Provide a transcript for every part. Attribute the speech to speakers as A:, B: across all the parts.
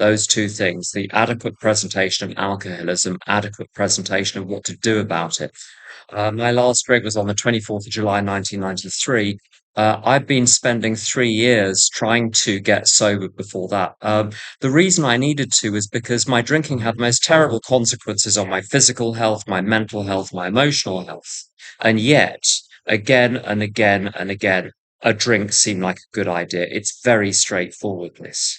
A: those two things, the adequate presentation of alcoholism, adequate presentation of what to do about it. My last drink was on the 24th of July, 1993. I've been spending 3 years trying to get sober before that. The reason I needed to is because my drinking had the most terrible consequences on my physical health, my mental health, my emotional health. And yet, again and again and again, a drink seemed like a good idea. It's very straightforward, this.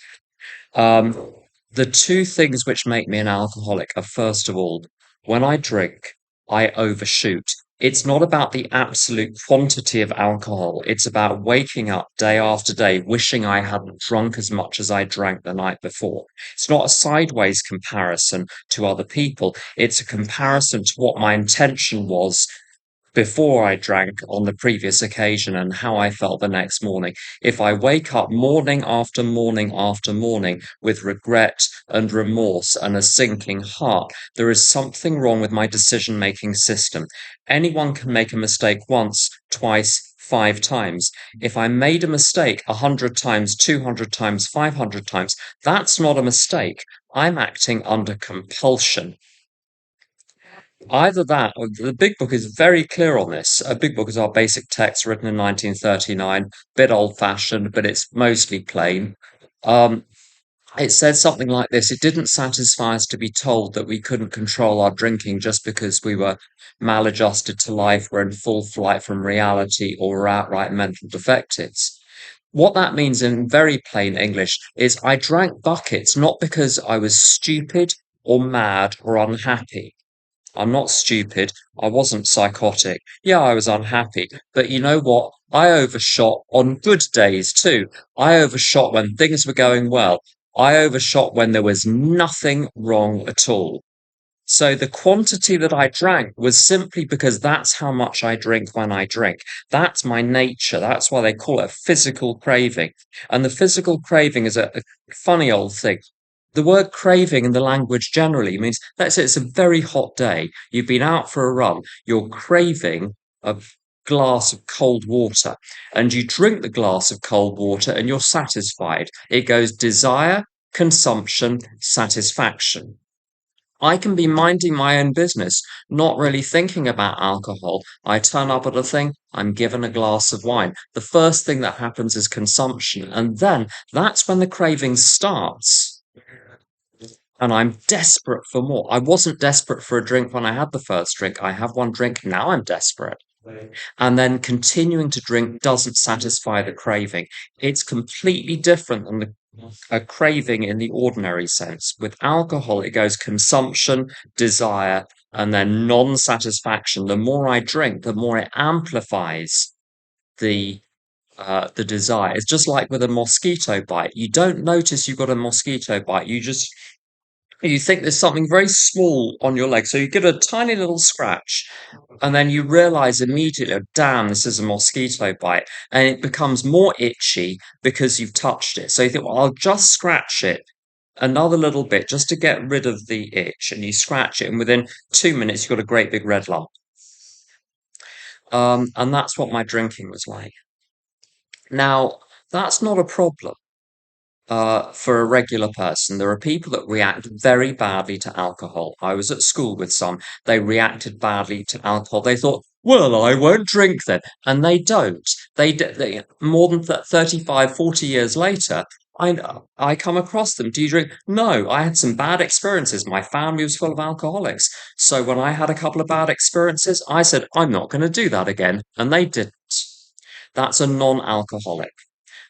A: Um, the two things which make me an alcoholic are, first of all, when I drink, I overshoot. It's not about the absolute quantity of alcohol. It's about waking up day after day wishing I hadn't drunk as much as I drank the night before. It's not a sideways comparison to other people. It's a comparison to what my intention was before I drank on the previous occasion and how I felt the next morning. If I wake up morning after morning after morning with regret and remorse and a sinking heart, there is something wrong with my decision making system. Anyone can make a mistake once, twice, 5 times. If I made a mistake 100 times, 200 times, 500 times, that's not a mistake. I'm acting under compulsion. Either that, or the Big Book is very clear on this. A Big Book is our basic text written in 1939, bit old-fashioned, but it's mostly plain. Um, it says something like this: it didn't satisfy us to be told that we couldn't control our drinking just because we were maladjusted to life, we're in full flight from reality, or we're outright mental defectives. What that means in very plain English is I drank buckets not because I was stupid or mad or unhappy. I'm not stupid. I wasn't psychotic. Yeah, I was unhappy. But you know what? I overshot on good days too. I overshot when things were going well. I overshot when there was nothing wrong at all. So the quantity that I drank was simply because that's how much I drink when I drink. That's my nature. That's why they call it a physical craving. And the physical craving is a funny old thing. The word craving in the language generally means, let's say it's a very hot day. You've been out for a run. You're craving a glass of cold water and you drink the glass of cold water and you're satisfied. It goes desire, consumption, satisfaction. I can be minding my own business, not really thinking about alcohol. I turn up at a thing, I'm given a glass of wine. The first thing that happens is consumption. And then that's when the craving starts. And I'm desperate for more. I wasn't desperate for a drink when I had the first drink. I have one drink, now I'm desperate. And then continuing to drink doesn't satisfy the craving. It's completely different than a craving in the ordinary sense. With alcohol, it goes consumption, desire, and then non-satisfaction. The more I drink, the more it amplifies the the desire. It's just like with a mosquito bite. You don't notice you've got a mosquito bite. You think there's something very small on your leg. So you get a tiny little scratch, and then you realize immediately, oh, damn, this is a mosquito bite. And it becomes more itchy because you've touched it. So you think, well, I'll just scratch it another little bit just to get rid of the itch. And you scratch it, and within 2 minutes, you've got a great big red lump. And that's what my drinking was like. Now, that's not a problem for a regular person. There are people that react very badly to alcohol. I was at school with some. They reacted badly to alcohol. They thought, well, I won't drink then. And they don't. They more than 35, 40 years later, I come across them. Do you drink? No, I had some bad experiences. My family was full of alcoholics. So when I had a couple of bad experiences, I said, I'm not going to do that again. And they didn't. That's a non-alcoholic.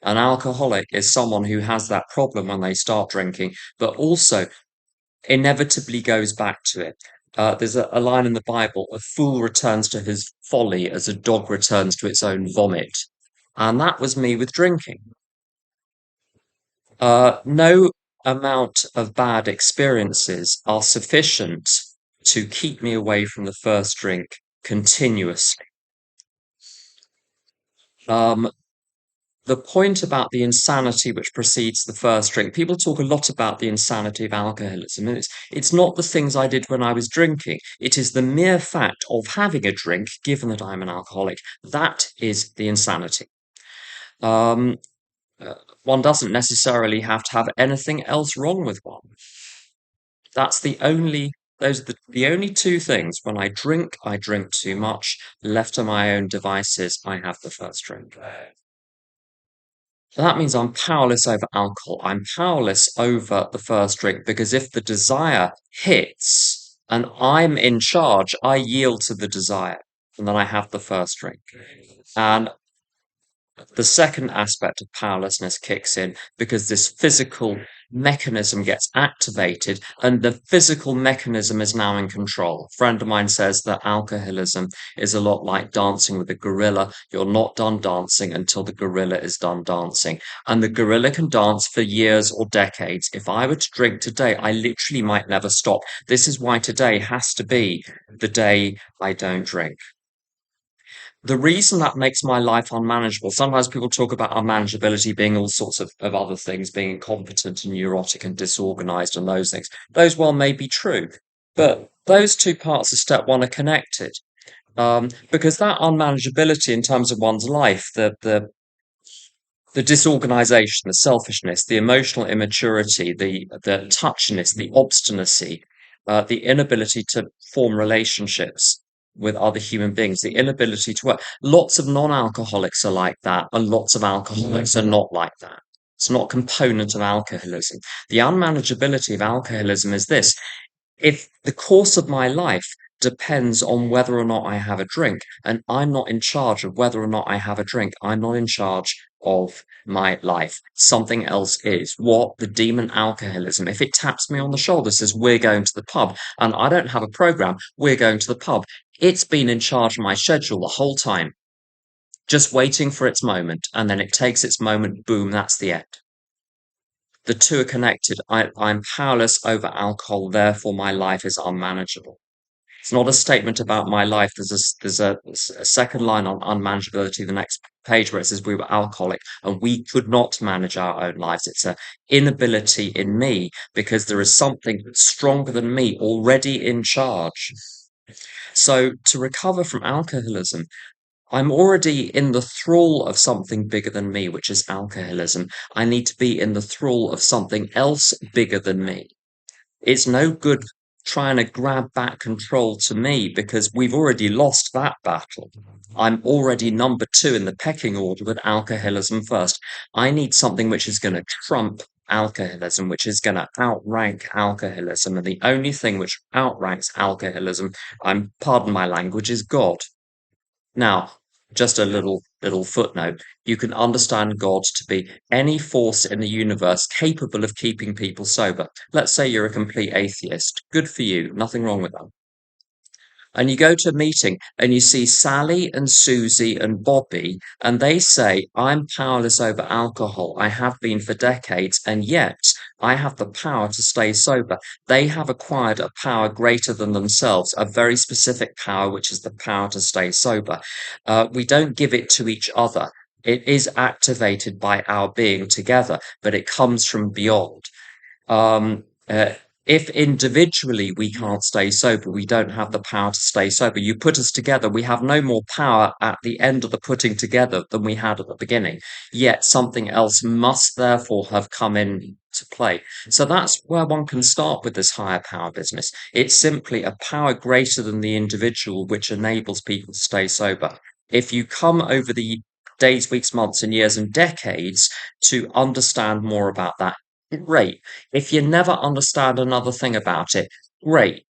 A: An alcoholic is someone who has that problem when they start drinking, but also inevitably goes back to it. There's a line in the Bible: a fool returns to his folly as a dog returns to its own vomit. And that was me with drinking. No amount of bad experiences are sufficient to keep me away from the first drink continuously. Um, the point about the insanity which precedes the first drink. People talk a lot about the insanity of alcoholism, and it's not the things I did when I was drinking. It is the mere fact of having a drink, given that I'm an alcoholic. That is the insanity. Um, Uh, one doesn't necessarily have to have anything else wrong with one. That's the only those are the only two things. When I drink too much. Left to my own devices, I have the first drink. So that means I'm powerless over alcohol. I'm powerless over the first drink because if the desire hits and I'm in charge, I yield to the desire and then I have the first drink. And the second aspect of powerlessness kicks in because this physical mechanism gets activated and the physical mechanism is now in control. A friend of mine says that alcoholism is a lot like dancing with a gorilla. You're not done dancing until the gorilla is done dancing. And the gorilla can dance for years or decades. If I were to drink today, I literally might never stop. This is why today has to be the day I don't drink. The reason that makes my life unmanageable, sometimes people talk about unmanageability being all sorts of other things, being incompetent and neurotic and disorganized and those things. Those, well, may be true, but those two parts of step one are connected. Because that unmanageability in terms of one's life, the disorganization, the selfishness, the emotional immaturity, the touchiness, the obstinacy, the inability to form relationships with other human beings, the inability to work. Lots of non-alcoholics are like that, and lots of alcoholics are not like that. It's not a component of alcoholism. The unmanageability of alcoholism is this: if the course of my life depends on whether or not I have a drink, and I'm not in charge of whether or not I have a drink, I'm not in charge of my life. Something else is. What? The demon alcoholism. If it taps me on the shoulder, says, we're going to the pub, and I don't have a program, we're going to the pub. It's been in charge of my schedule the whole time, just waiting for its moment, and then it takes its moment, boom, that's the end. The two are connected. I'm powerless over alcohol, therefore my life is unmanageable. It's not a statement about my life. There's a second line on unmanageability, the next page, where it says we were alcoholic and we could not manage our own lives. It's an inability in me because there is something stronger than me already in charge. So to recover from alcoholism, I'm already in the thrall of something bigger than me, which is alcoholism. I need to be in the thrall of something else bigger than me. It's no good trying to grab back control to me because we've already lost that battle. I'm already number two in the pecking order with alcoholism first. I need something which is going to trump alcoholism, which is going to outrank alcoholism. And the only thing which outranks alcoholism, pardon my language, is God. Now, just a little footnote. You can understand God to be any force in the universe capable of keeping people sober. Let's say you're a complete atheist. Good for you. Nothing wrong with that. And you go to a meeting and you see Sally and Susie and Bobby, and they say, I'm powerless over alcohol. I have been for decades, and yet I have the power to stay sober. They have acquired a power greater than themselves, a very specific power, which is the power to stay sober. We don't give it to each other. It is activated by our being together, but it comes from beyond. Um, uh, if individually we can't stay sober, we don't have the power to stay sober. You put us together, we have no more power at the end of the putting together than we had at the beginning. Yet something else must therefore have come in to play. So that's where one can start with this higher power business. It's simply a power greater than the individual, which enables people to stay sober. If you come over the days, weeks, months, and years and decades to understand more about that, great. If you never understand another thing about it, great.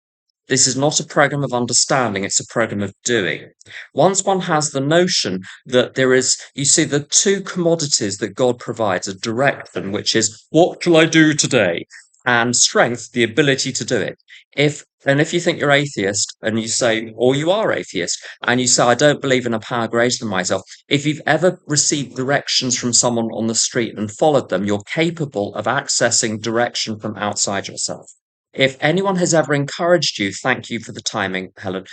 A: This is not a program of understanding, it's a program of doing. Once one has the notion that there is, you see, the two commodities that God provides are direction, which is, what shall I do today? And strength, the ability to do it. If you think you're atheist and you say, or you are atheist, and you say, I don't believe in a power greater than myself, if you've ever received directions from someone on the street and followed them, you're capable of accessing direction from outside yourself. If anyone has ever encouraged you, thank you for the timing, Helen.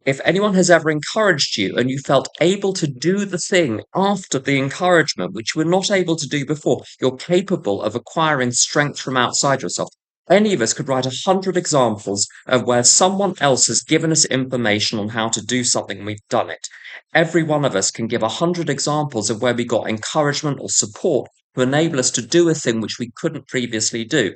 A: If anyone has ever encouraged you and you felt able to do the thing after the encouragement, which you were not able to do before, you're capable of acquiring strength from outside yourself. Any of us could write 100 examples of where someone else has given us information on how to do something and we've done it. Every one of us can give 100 examples of where we got encouragement or support to enable us to do a thing which we couldn't previously do.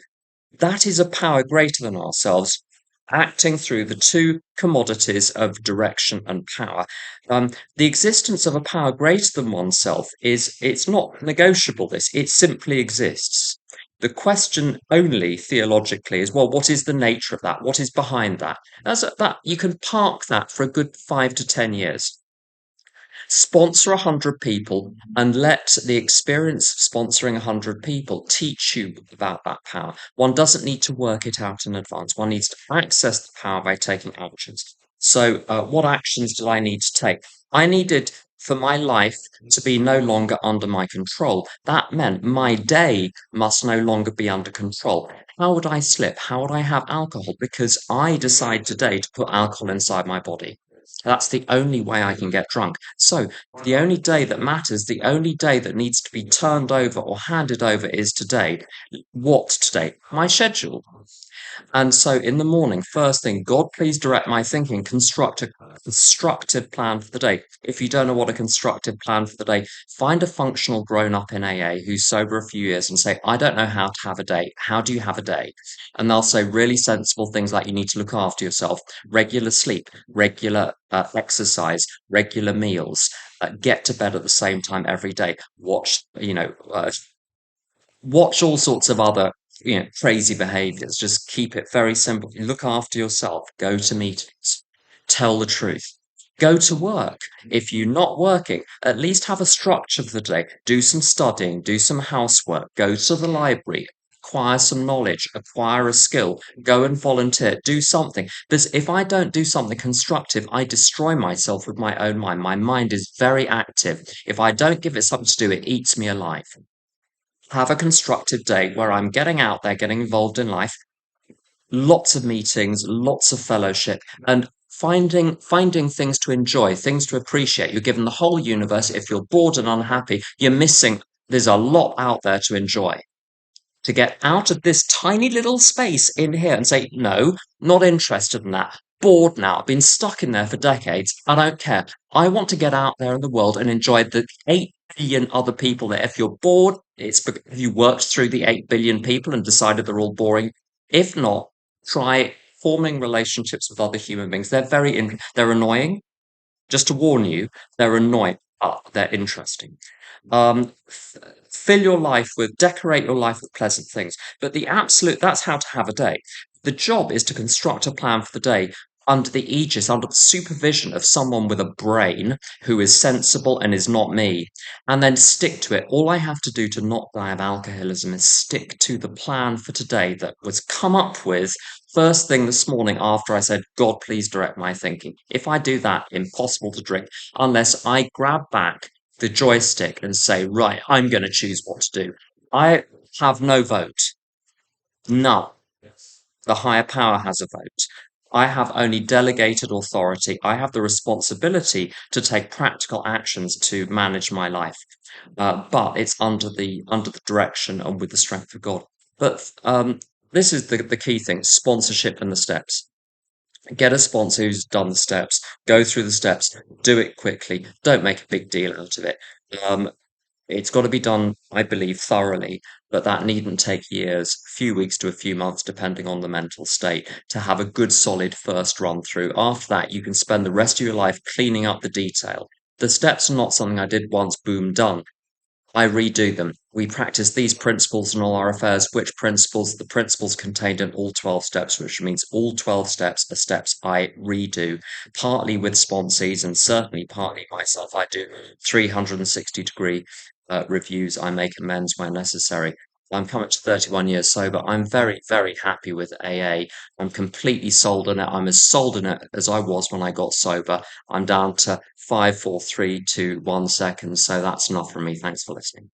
A: That is a power greater than ourselves, acting through the two commodities of direction and power. The existence of a power greater than oneself it's not negotiable, this, it simply exists. The question only theologically is, well, what is the nature of that? What is behind that? That you can park that for a good 5 to 10 years. Sponsor 100 people and let the experience of sponsoring 100 people teach you about that power. One doesn't need to work it out in advance. One needs to access the power by taking actions. So, what actions did I need to take? I needed for my life to be no longer under my control. That meant my day must no longer be under control. How would I slip? How would I have alcohol? Because I decide today to put alcohol inside my body. That's the only way I can get drunk. So the only day that matters, the only day that needs to be turned over or handed over is today. What today? My schedule. And so in the morning, first thing, God, please direct my thinking, construct a constructive plan for the day. If you don't know what a constructive plan for the day, find a functional grown up in AA who's sober a few years and say, I don't know how to have a day. How do you have a day? And they'll say really sensible things like you need to look after yourself, regular sleep, regular exercise, regular meals, get to bed at the same time every day, watch all sorts of other crazy behaviors. Just keep it very simple. Look after yourself, go to meetings, tell the truth, go to work. If you're not working, at least have a structure for the day. Do some studying, do some housework, go to the library, acquire some knowledge, acquire a skill, go and volunteer, do something. Because if I don't do something constructive, I destroy myself with my own mind. My mind is very active. If I don't give it something to do, it eats me alive. Have a constructive day where I'm getting out there, getting involved in life, lots of meetings, lots of fellowship, and finding things to enjoy, things to appreciate. You're given the whole universe. If you're bored and unhappy, you're missing. There's a lot out there to enjoy. To get out of this tiny little space in here and say, no, not interested in that. Bored now. I've been stuck in there for decades. I don't care. I want to get out there in the world and enjoy the 8 billion other people there. If you're bored, it's because you worked through the 8 billion people and decided they're all boring. If not, try forming relationships with other human beings. They're annoying. Just to warn you, they're annoying, but they're interesting. Fill your life with, decorate your life with pleasant things. But that's how to have a day. The job is to construct a plan for the day under the aegis, under the supervision of someone with a brain who is sensible and is not me, and then stick to it. All I have to do to not die of alcoholism is stick to the plan for today that was come up with first thing this morning after I said, God, please direct my thinking. If I do that, impossible to drink unless I grab back the joystick and say, right, I'm going to choose what to do. I have no vote. None. The higher power has a vote. I have only delegated authority. I have the responsibility to take practical actions to manage my life, but it's under the direction and with the strength of God. But this is the key thing: sponsorship and the steps. Get a sponsor who's done the steps. Go through the steps. Do it quickly. Don't make a big deal out of it. Um, it's got to be done, I believe, thoroughly, but that needn't take years, a few weeks to a few months, depending on the mental state, to have a good, solid first run through. After that, you can spend the rest of your life cleaning up the detail. The steps are not something I did once, boom, done. I redo them. We practice these principles in all our affairs. Which principles? The principles contained in all 12 steps, which means all 12 steps are steps I redo, partly with sponsees and certainly partly myself. I do 360-degree reviews. I make amends where necessary. I'm coming to 31 years sober. I'm very, very happy with AA. I'm completely sold on it. I'm as sold on it as I was when I got sober. I'm down to 5, 4, 3, 2, 1 second. So that's enough from me. Thanks for listening.